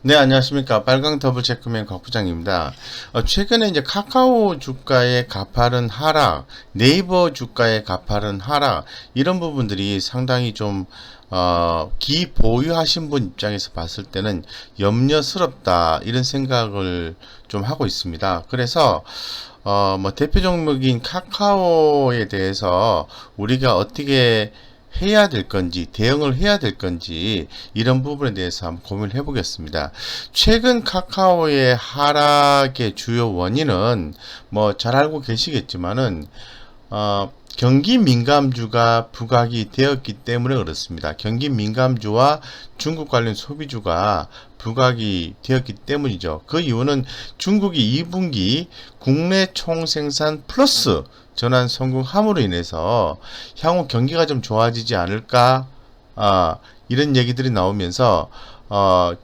네, 안녕하십니까. 빨강 더블 체크맨 곽 부장입니다. 최근에 이제 카카오 주가의 가파른 하락, 네이버 주가의 가파른 하락, 이런 부분들이 상당히 좀, 기보유하신 분 입장에서 봤을 때는 염려스럽다, 이런 생각을 좀 하고 있습니다. 그래서, 뭐, 대표 종목인 카카오에 대해서 우리가 어떻게 해야 될 건지, 대응을 해야 될 건지, 이런 부분에 대해서 한번 고민을 해보겠습니다. 최근 카카오의 하락의 주요 원인은 뭐 잘 알고 계시겠지만은 경기 민감주가 부각이 되었기 때문에 그렇습니다. 경기 민감주와 중국 관련 소비주가 부각이 되었기 때문이죠. 그 이유는 중국이 2분기 국내 총생산 플러스 전환 성공함으로 인해서 향후 경기가 좀 좋아지지 않을까, 이런 얘기들이 나오면서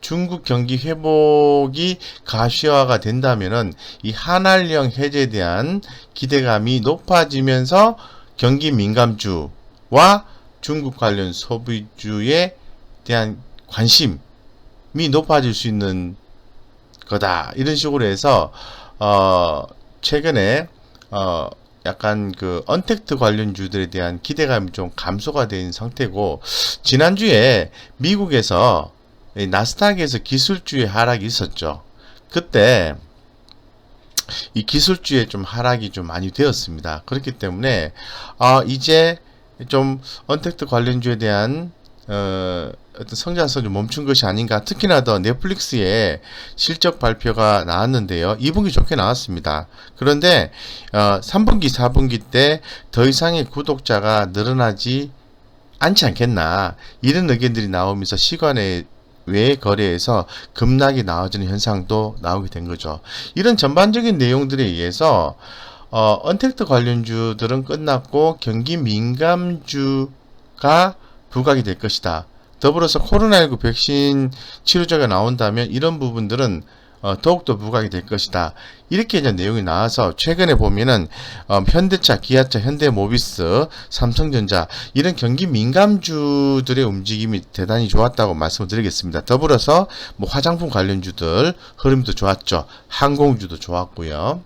중국 경기 회복이 가시화가 된다면은 이 한알령 해제에 대한 기대감이 높아지면서 경기 민감주와 중국 관련 소비주에 대한 관심이 높아질 수 있는 거다. 이런 식으로 해서 최근에 약간 그 언택트 관련주들에 대한 기대감이 좀 감소가 된 상태고, 지난주에 미국에서 나스닥에서 기술주의 하락이 있었죠. 그때 이 기술주의 좀 하락이 좀 많이 되었습니다. 그렇기 때문에 이제 좀 언택트 관련주에 대한 어떤 성장성이 좀 멈춘 것이 아닌가. 특히나 더 넷플릭스의 실적 발표가 나왔는데요. 2분기 좋게 나왔습니다. 그런데 3분기, 4분기 때 더 이상의 구독자가 늘어나지 않지 않겠나, 이런 의견들이 나오면서 시간에 외 거래에서 급락이 나와지는 현상도 나오게 된 거죠. 이런 전반적인 내용들에 의해서 언택트 관련주들은 끝났고 경기 민감주가 부각이 될 것이다. 더불어서 코로나19 백신 치료제가 나온다면 이런 부분들은 더욱더 부각이 될 것이다. 이렇게 이제 내용이 나와서 최근에 보면은 현대차, 기아차, 현대모비스, 삼성전자, 이런 경기 민감주들의 움직임이 대단히 좋았다고 말씀을 드리겠습니다. 더불어서 뭐 화장품 관련주들 흐름도 좋았죠. 항공주도 좋았고요.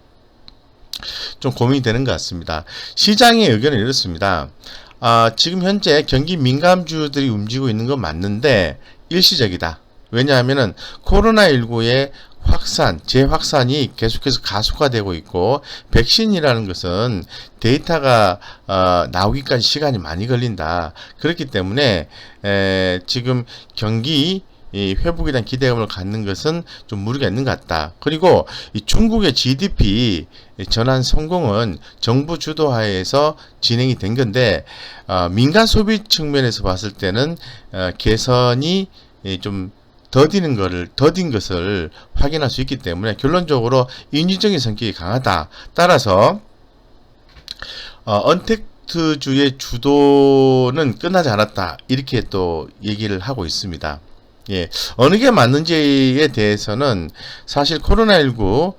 좀 고민이 되는 것 같습니다. 시장의 의견은 이렇습니다. 지금 현재 경기 민감주들이 움직이고 있는 건 맞는데 일시적이다. 왜냐하면은 코로나19의 재확산이 계속해서 가속화되고 있고, 백신이라는 것은 데이터가 나오기까지 시간이 많이 걸린다. 그렇기 때문에 지금 경기 회복에 대한 기대감을 갖는 것은 좀 무리가 있는 것 같다. 그리고 이 중국의 GDP 전환 성공은 정부 주도하에서 진행이 된 건데, 민간 소비 측면에서 봤을 때는 개선이 좀 더딘 것을 확인할 수 있기 때문에 결론적으로 인위적인 성격이 강하다. 따라서 언택트주의 주도는 끝나지 않았다. 이렇게 또 얘기를 하고 있습니다. 예, 어느 게 맞는지에 대해서는 사실 코로나19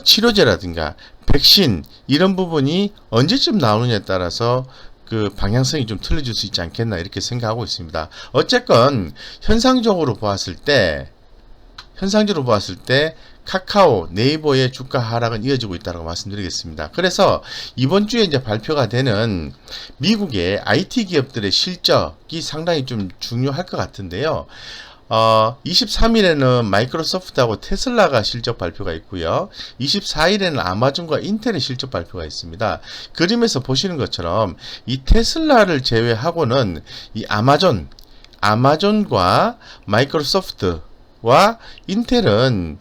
치료제라든가 백신 이런 부분이 언제쯤 나오느냐에 따라서 그 방향성이 좀 틀려질 수 있지 않겠나, 이렇게 생각하고 있습니다. 어쨌건 현상적으로 보았을 때 카카오, 네이버의 주가 하락은 이어지고 있다고 말씀드리겠습니다. 그래서 이번 주에 이제 발표가 되는 미국의 IT 기업들의 실적이 상당히 좀 중요할 것 같은데요. 23일에는 마이크로소프트하고 테슬라가 실적 발표가 있고요. 24일에는 아마존과 인텔의 실적 발표가 있습니다. 그림에서 보시는 것처럼 이 테슬라를 제외하고는 이 아마존과 마이크로소프트와 인텔은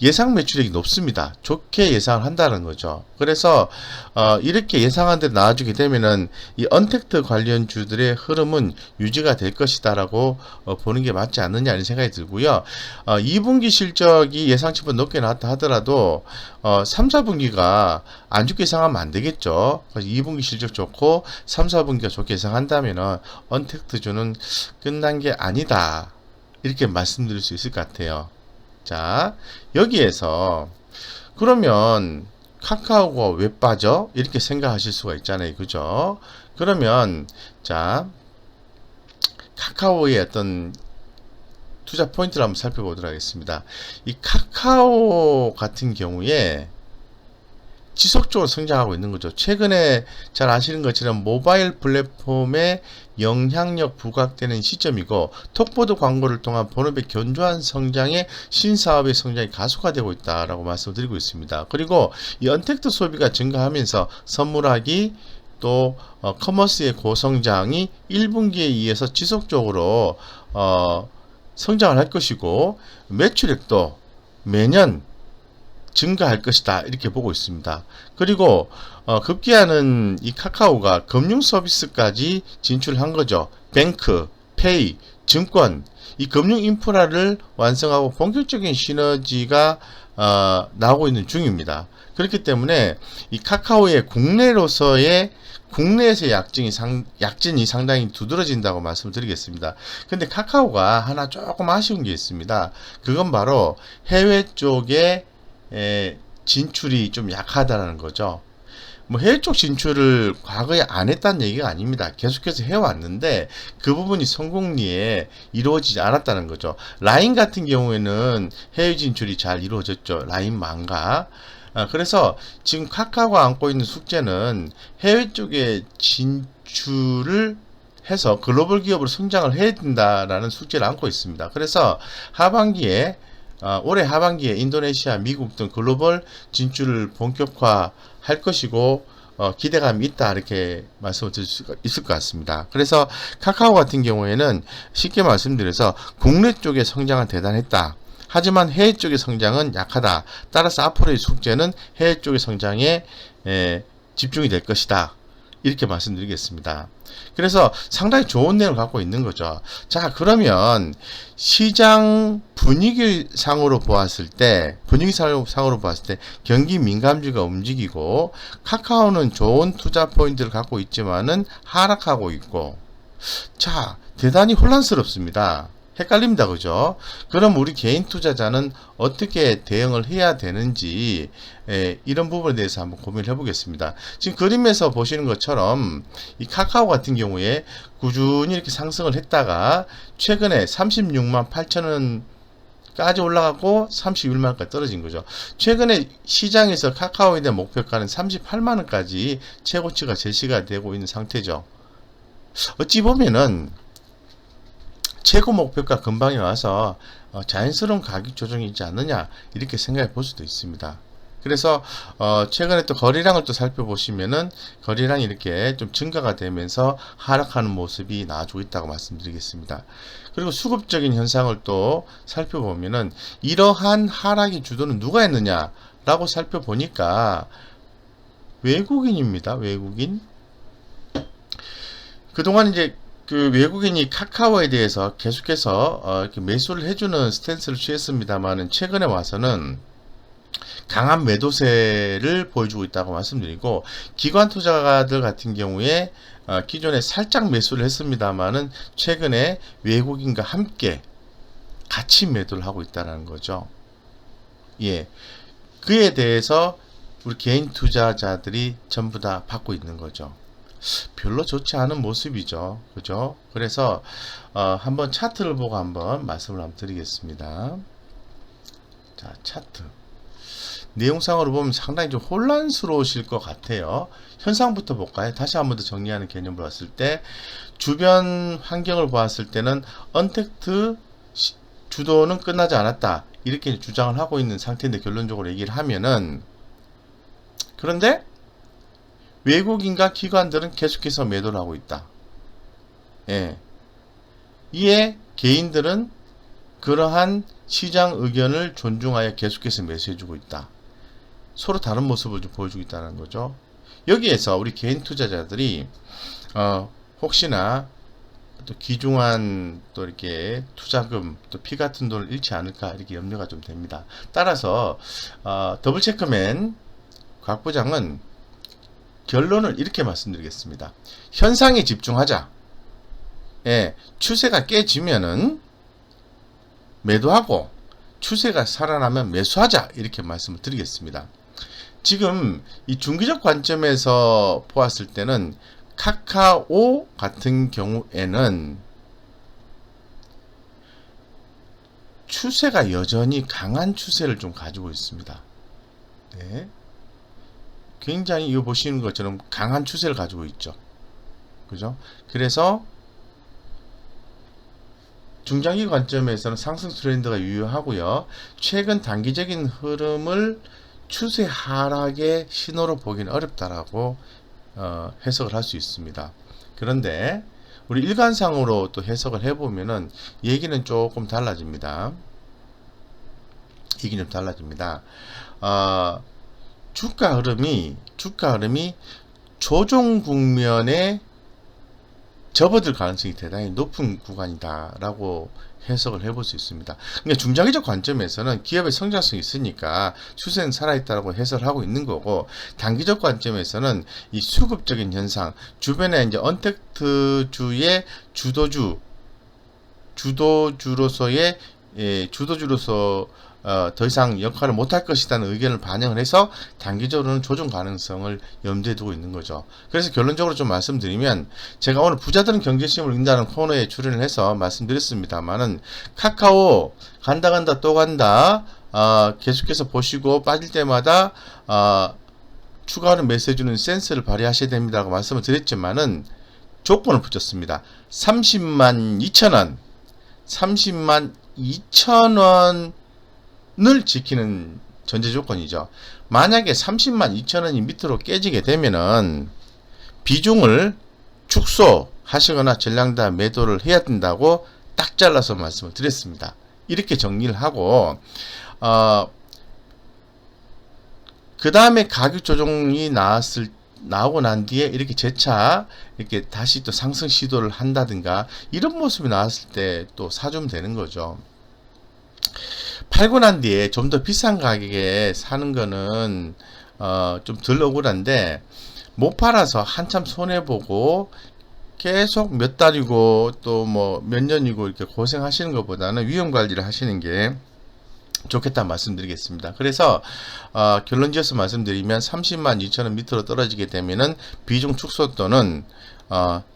예상 매출액이 높습니다. 좋게 예상을 한다는 거죠. 그래서 이렇게 예상한 대로 나와주게 되면은 이 언택트 관련주들의 흐름은 유지가 될 것이다라고 보는 게 맞지 않느냐, 이런 생각이 들고요. 2분기 실적이 예상치보다 높게 나왔다 하더라도 3, 4분기가 안 좋게 예상하면 안 되겠죠. 그래서 2분기 실적 좋고 3, 4분기가 좋게 예상한다면은 언택트주는 끝난 게 아니다, 이렇게 말씀드릴 수 있을 것 같아요. 자, 여기에서 그러면 카카오가 왜 빠져? 이렇게 생각하실 수가 있잖아요. 그죠? 그러면 자, 카카오의 어떤 투자 포인트를 한번 살펴보도록 하겠습니다. 이 카카오 같은 경우에 지속적으로 성장하고 있는 거죠. 최근에 잘 아시는 것처럼 모바일 플랫폼에 영향력 부각되는 시점이고, 톡보드 광고를 통한 본업의 견조한 성장에 신사업의 성장이 가속화되고 있다라고 말씀을 드리고 있습니다. 그리고 이 언택트 소비가 증가하면서 선물하기 또 커머스의 고성장이 1분기에 의해서 지속적으로 성장을 할 것이고, 매출액도 매년 증가할 것이다 이렇게 보고 있습니다. 그리고 급기야는 이 카카오가 금융 서비스까지 진출한 거죠. 뱅크, 페이, 증권, 이 금융 인프라를 완성하고 본격적인 시너지가 나오고 있는 중입니다. 그렇기 때문에 이 카카오의 국내에서의 약진이 상당히 두드러진다고 말씀드리겠습니다. 근데 카카오가 하나 조금 아쉬운 게 있습니다. 그건 바로 해외 쪽에 진출이 좀 약하다는 거죠. 뭐 해외 쪽 진출을 과거에 안 했다는 얘기가 아닙니다. 계속해서 해왔는데 그 부분이 성공리에 이루어지지 않았다는 거죠. 라인 같은 경우에는 해외 진출이 잘 이루어졌죠. 라인망가. 그래서 지금 카카오가 안고 있는 숙제는 해외 쪽에 진출을 해서 글로벌 기업으로 성장을 해야 된다라는 숙제를 안고 있습니다. 그래서 올해 하반기에 인도네시아, 미국 등 글로벌 진출을 본격화할 것이고 기대감이 있다 이렇게 말씀을 드릴 수 있을 것 같습니다. 그래서 카카오 같은 경우에는 쉽게 말씀드려서 국내 쪽의 성장은 대단했다. 하지만 해외 쪽의 성장은 약하다. 따라서 앞으로의 숙제는 해외 쪽의 성장에 집중이 될 것이다. 이렇게 말씀드리겠습니다. 그래서 상당히 좋은 내용을 갖고 있는 거죠. 자, 그러면 시장 분위기상으로 보았을 때 경기 민감주가 움직이고 카카오는 좋은 투자 포인트를 갖고 있지만은 하락하고 있고, 자, 대단히 혼란스럽습니다. 헷갈립니다. 그죠? 그럼 우리 개인 투자자는 어떻게 대응을 해야 되는지 이런 부분에 대해서 한번 고민을 해보겠습니다. 지금 그림에서 보시는 것처럼 이 카카오 같은 경우에 꾸준히 이렇게 상승을 했다가 최근에 36만 8천 원까지 올라가고 31만 원까지 떨어진 거죠. 최근에 시장에서 카카오에 대한 목표가는 38만 원까지 최고치가 제시가 되고 있는 상태죠. 어찌 보면은 최고 목표가 근방에 와서 자연스러운 가격 조정이 있지 않느냐 이렇게 생각해 볼 수도 있습니다. 그래서 최근에 또 거래량을 또 살펴보시면은 거래량이 이렇게 좀 증가가 되면서 하락하는 모습이 나와주고 있다고 말씀드리겠습니다. 그리고 수급적인 현상을 또 살펴보면은 이러한 하락의 주도는 누가 했느냐 라고 살펴보니까 외국인입니다. 외국인. 그동안 이제 그 외국인이 카카오에 대해서 계속해서 이렇게 매수를 해주는 스탠스를 취했습니다만은 최근에 와서는 강한 매도세를 보여주고 있다고 말씀드리고, 기관 투자가들 같은 경우에 기존에 살짝 매수를 했습니다만은 최근에 외국인과 함께 같이 매도를 하고 있다는 거죠. 예, 그에 대해서 우리 개인 투자자들이 전부 다 받고 있는 거죠. 별로 좋지 않은 모습이죠. 그죠? 그래서 한번 차트를 보고 한번 말씀을 한번 드리겠습니다. 자, 차트. 내용상으로 보면 상당히 좀 혼란스러우실 것 같아요. 현상부터 볼까요? 다시 한번 더 정리하는 개념으로 봤을 때 주변 환경을 보았을 때는 언택트 주도는 끝나지 않았다. 이렇게 주장을 하고 있는 상태인데, 결론적으로 얘기를 하면은, 그런데 외국인과 기관들은 계속해서 매도를 하고 있다. 예. 이에 개인들은 그러한 시장 의견을 존중하여 계속해서 매수해주고 있다. 서로 다른 모습을 좀 보여주고 있다는 거죠. 여기에서 우리 개인 투자자들이 혹시나 또 귀중한 또 이렇게 투자금 또 피 같은 돈을 잃지 않을까 이렇게 염려가 좀 됩니다. 따라서 더블체크맨 곽 부장은 결론을 이렇게 말씀드리겠습니다. 현상에 집중하자. 예, 추세가 깨지면은 매도하고 추세가 살아나면 매수하자 이렇게 말씀을 드리겠습니다. 지금 이 중기적 관점에서 보았을 때는 카카오 같은 경우에는 추세가 여전히 강한 추세를 좀 가지고 있습니다. 네. 굉장히 이거 보시는 것처럼 강한 추세를 가지고 있죠. 그죠? 그래서 중장기 관점에서는 상승 트렌드가 유효하고요. 최근 단기적인 흐름을 추세 하락의 신호로 보기는 어렵다라고 해석을 할 수 있습니다. 그런데 우리 일관상으로 또 해석을 해보면은 얘기는 조금 달라집니다. 얘기는 달라집니다. 주가 흐름이 조정 국면에 접어들 가능성이 대단히 높은 구간이다라고 해석을 해볼 수 있습니다. 그러니까 중장기적 관점에서는 기업의 성장성이 있으니까 추세는 살아있다라고 해석을 하고 있는 거고, 단기적 관점에서는 이 수급적인 현상, 주변에 이제 언택트주의 주도주로서의 더 이상 역할을 못할 것이라는 의견을 반영을 해서 단기적으로는 조정 가능성을 염두에 두고 있는 거죠. 그래서 결론적으로 좀 말씀드리면, 제가 오늘 부자들은 경제심을 읽는다는 코너에 출연을 해서 말씀드렸습니다만은, 카카오 간다 또 간다, 계속해서 보시고 빠질 때마다 추가로 매수해주는 센스를 발휘하셔야 됩니다라고 말씀을 드렸지만은 조건을 붙였습니다. 30만 2천원 30만 2천원 을 지키는 전제 조건이죠. 만약에 30만 2천원이 밑으로 깨지게 되면은 비중을 축소하시거나 전량다 매도를 해야 된다고 딱 잘라서 말씀을 드렸습니다. 이렇게 정리를 하고, 그 다음에 가격 조정이 나오고 난 뒤에 이렇게 재차 이렇게 다시 또 상승 시도를 한다든가 이런 모습이 나왔을 때 또 사주면 되는 거죠. 팔고 난 뒤에 좀 더 비싼 가격에 사는 거는 좀 덜 억울한데, 못 팔아서 한참 손해보고 계속 몇 달이고 또 뭐 몇 년이고 이렇게 고생하시는 것보다는 위험 관리를 하시는 게 좋겠다 말씀드리겠습니다. 그래서 결론 지어서 말씀드리면 30만 2천원 밑으로 떨어지게 되면은 비중 축소 또는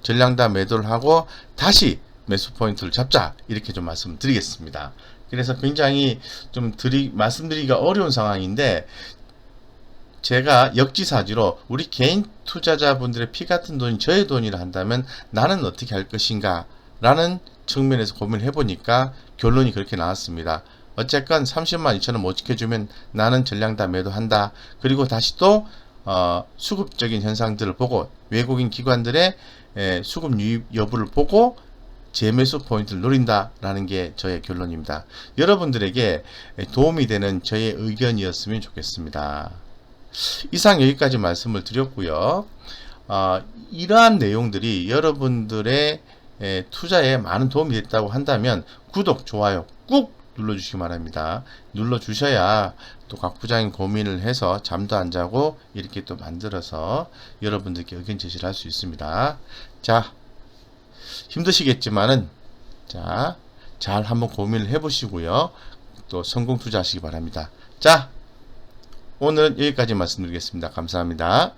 전량다 매도를 하고 다시 매수 포인트를 잡자, 이렇게 좀 말씀드리겠습니다. 그래서 굉장히 좀 말씀드리기가 어려운 상황인데, 제가 역지사지로 우리 개인 투자자분들의 피 같은 돈이 저의 돈이라 한다면 나는 어떻게 할 것인가 라는 측면에서 고민을 해보니까 결론이 그렇게 나왔습니다. 어쨌건 30만 2천원 못 지켜주면 나는 전량다 매도한다. 그리고 다시 또 수급적인 현상들을 보고, 외국인 기관들의 수급 유입 여부를 보고 재매수 포인트를 노린다라는 게 저의 결론입니다. 여러분들에게 도움이 되는 저의 의견이었으면 좋겠습니다. 이상 여기까지 말씀을 드렸고요. 이러한 내용들이 여러분들의 투자에 많은 도움이 됐다고 한다면 구독, 좋아요 꾹 눌러주시기 바랍니다. 눌러주셔야 또 각 부장님 고민을 해서 잠도 안 자고 이렇게 또 만들어서 여러분들께 의견 제시를 할 수 있습니다. 자, 힘드시겠지만은 잘 한번 고민을 해보시고요. 또 성공 투자하시기 바랍니다. 자, 오늘은 여기까지 말씀드리겠습니다. 감사합니다.